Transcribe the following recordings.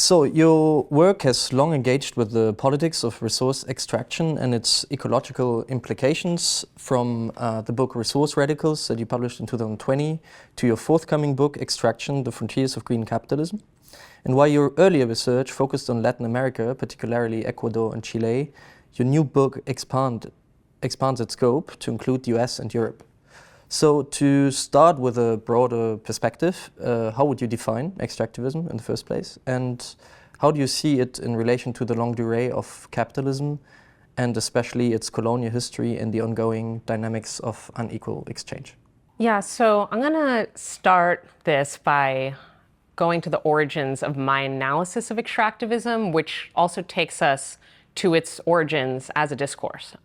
So your work has long engaged with the politics of resource extraction and its ecological implications, from the book Resource Radicals that you published in 2020 to your forthcoming book Extraction, the Frontiers of Green Capitalism. And while your earlier research focused on Latin America, particularly Ecuador and Chile, your new book expands its scope to include the US and Europe. So to start with a broader perspective, how would you define extractivism in the first place? And how do you see it in relation to the longue durée of capitalism, and especially its colonial history and the ongoing dynamics of unequal exchange? Yeah, so I'm going to start this by going to the origins of my analysis of extractivism, which also takes us to its origins as a discourse.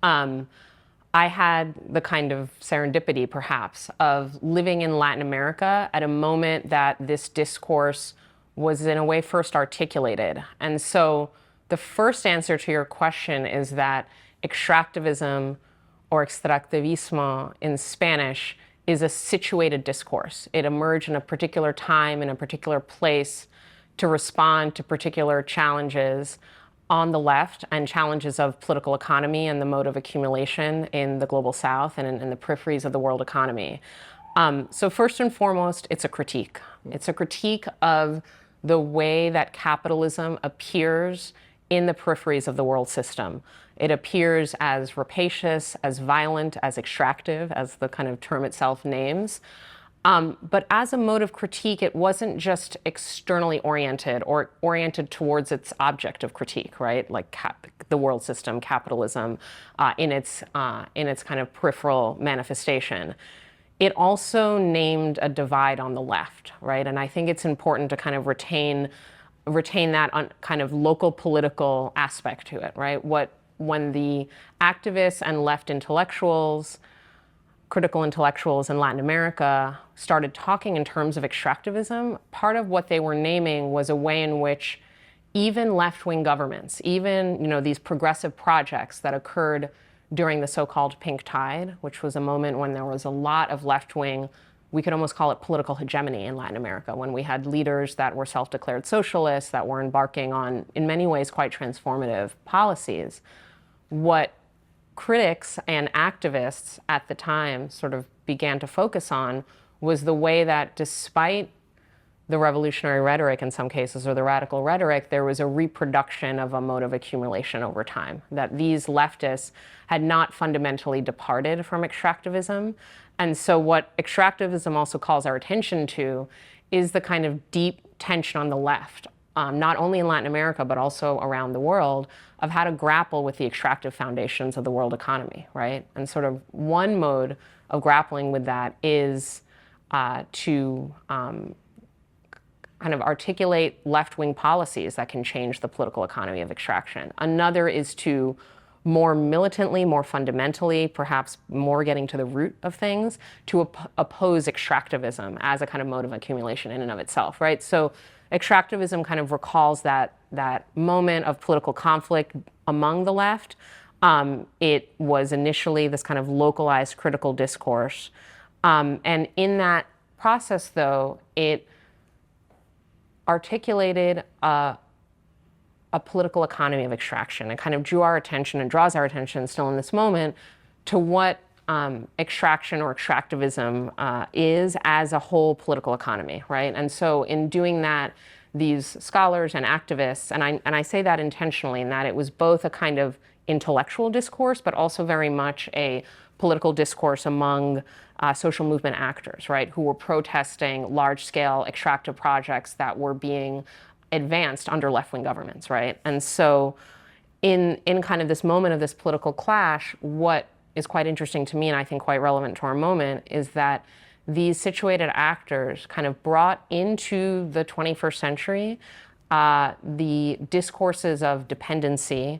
I had the kind of serendipity, perhaps, of living in Latin America at a moment that this discourse was, in a way, first articulated. And so the first answer to your question is that extractivism, or extractivismo in Spanish, is a situated discourse. It emerged in a particular time, in a particular place, to respond to particular challenges on the left and challenges of political economy and the mode of accumulation in the global south and in the peripheries of the world economy. So first and foremost, it's a critique. It's a critique of the way that capitalism appears in the peripheries of the world system. It appears as rapacious, as violent, as extractive, as the kind of term itself names. But as a mode of critique, it wasn't just externally oriented or oriented towards its object of critique, right? Like the world system, capitalism, in its kind of peripheral manifestation. It also named a divide on the left, right? And I think it's important to kind of retain that kind of local political aspect to it, right? When the activists and left intellectuals, critical intellectuals in Latin America started talking in terms of extractivism, part of what they were naming was a way in which even left-wing governments, even these progressive projects that occurred during the so-called pink tide, which was a moment when there was a lot of left-wing, we could almost call it political hegemony in Latin America, when we had leaders that were self-declared socialists, that were embarking on, in many ways, quite transformative policies. What critics and activists at the time sort of began to focus on was the way that, despite the revolutionary rhetoric in some cases, or the radical rhetoric, there was a reproduction of a mode of accumulation over time, that these leftists had not fundamentally departed from extractivism. And so what extractivism also calls our attention to is the kind of deep tension on the left, not only in Latin America, but also around the world, of how to grapple with the extractive foundations of the world economy, right? And sort of one mode of grappling with that is to kind of articulate left-wing policies that can change the political economy of extraction. Another is to more militantly, more fundamentally, perhaps more getting to the root of things, to oppose extractivism as a kind of mode of accumulation in and of itself, right? So extractivism kind of recalls that moment of political conflict among the left. It was initially this kind of localized critical discourse. And in that process, though, it articulated a political economy of extraction, and kind of drew our attention and draws our attention still in this moment to what extraction or extractivism is as a whole political economy, right? And so in doing that, these scholars and activists, and I say that intentionally, in that it was both a kind of intellectual discourse, but also very much a political discourse among social movement actors, right, who were protesting large-scale extractive projects that were being advanced under left-wing governments, right? And so in kind of this moment of this political clash, what is quite interesting to me, and I think quite relevant to our moment, is that these situated actors kind of brought into the 21st century the discourses of dependency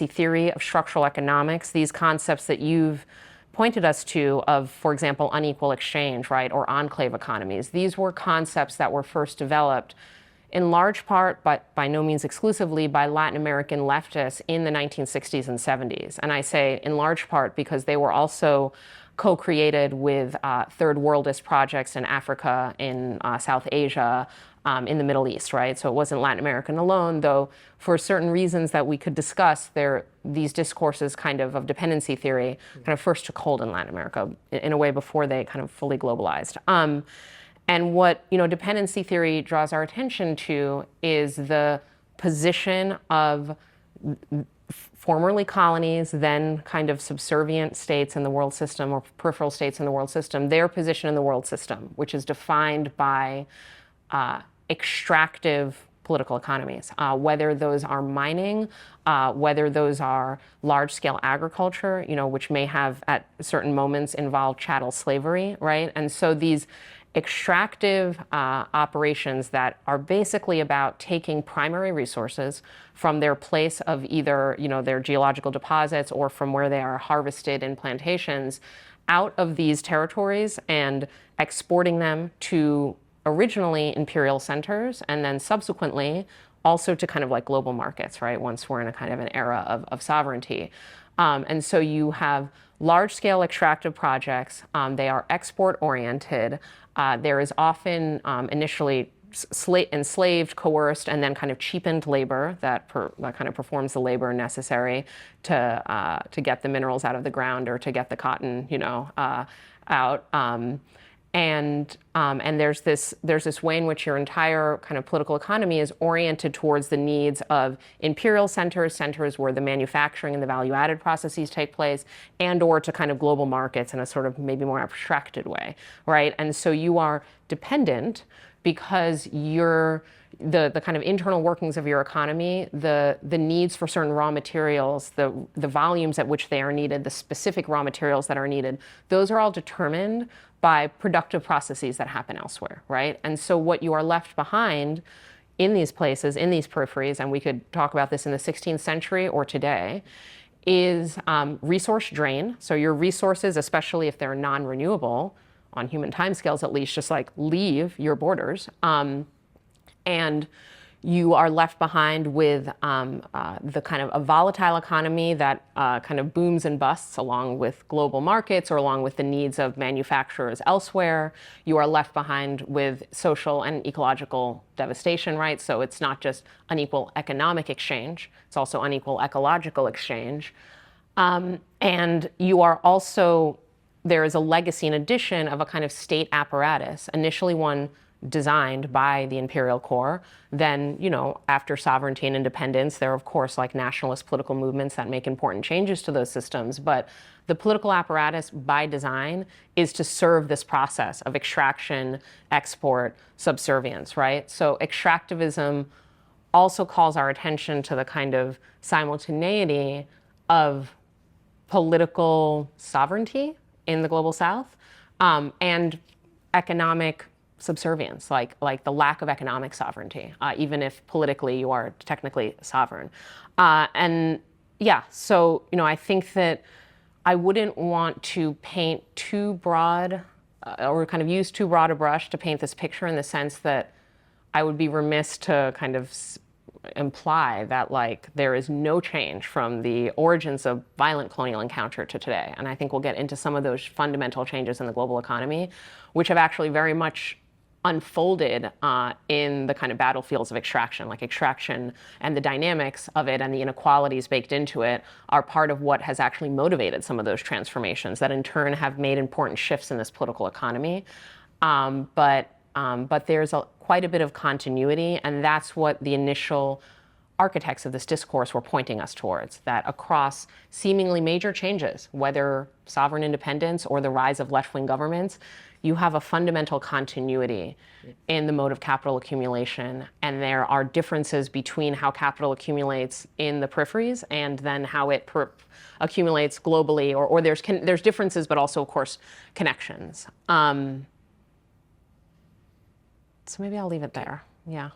theory, of structural economics, these concepts that you've pointed us to of, for example, unequal exchange, right, or enclave economies. These were concepts that were first developed in large part, but by no means exclusively, by Latin American leftists in the 1960s and 70s. And I say in large part because they were also co-created with third worldist projects in Africa, in South Asia, in the Middle East, right? So it wasn't Latin American alone, though for certain reasons that we could discuss, these discourses kind of dependency theory kind of first took hold in Latin America in a way before they kind of fully globalized. And what dependency theory draws our attention to is the position of formerly colonies, then kind of subservient states in the world system or peripheral states in the world system, their position in the world system, which is defined by extractive political economies, whether those are mining, whether those are large-scale agriculture, which may have at certain moments involved chattel slavery, right? And so these extractive operations that are basically about taking primary resources from their place of either their geological deposits or from where they are harvested in plantations out of these territories and exporting them to originally imperial centers and then subsequently also to kind of like global markets, right? Once we're in a kind of an era of sovereignty. And so you have large-scale extractive projects. They are export-oriented. There is often initially enslaved, coerced, and then kind of cheapened labor that kind of performs the labor necessary to get the minerals out of the ground or to get the cotton, out. And there's this way in which your entire kind of political economy is oriented towards the needs of imperial centers where the manufacturing and the value-added processes take place, and or to kind of global markets in a sort of maybe more abstracted way, right? And so you are dependent because the kind of internal workings of your economy, the needs for certain raw materials, the volumes at which they are needed, the specific raw materials that are needed, those are all determined by productive processes that happen elsewhere, right? And so what you are left behind in these places, in these peripheries, and we could talk about this in the 16th century or today, is resource drain. So your resources, especially if they're non-renewable, on human timescales at least, just like leave your borders. And you are left behind with the kind of a volatile economy that kind of booms and busts along with global markets or along with the needs of manufacturers elsewhere. You are left behind with social and ecological devastation, right? So it's not just unequal economic exchange, it's also unequal ecological exchange. And you are also, there is a legacy in addition of a kind of state apparatus, initially one designed by the imperial core. Then, after sovereignty and independence, there are, of course, like nationalist political movements that make important changes to those systems. But the political apparatus, by design, is to serve this process of extraction, export, subservience, right? So extractivism also calls our attention to the kind of simultaneity of political sovereignty in the global south and economic subservience, like the lack of economic sovereignty, even if politically you are technically sovereign. And yeah, so, I think that I wouldn't want to paint too broad or kind of use too broad a brush to paint this picture, in the sense that I would be remiss to kind of imply that there is no change from the origins of violent colonial encounter to today. And I think we'll get into some of those fundamental changes in the global economy, which have actually very much unfolded in the kind of battlefields of extraction. Like extraction and the dynamics of it and the inequalities baked into it are part of what has actually motivated some of those transformations that in turn have made important shifts in this political economy. But there's quite a bit of continuity, and that's what the initial architects of this discourse were pointing us towards, that across seemingly major changes, whether sovereign independence or the rise of left-wing governments, you have a fundamental continuity in the mode of capital accumulation, and there are differences between how capital accumulates in the peripheries and then how it accumulates globally, or there's differences, but also, of course, connections. So maybe I'll leave it there. Yeah.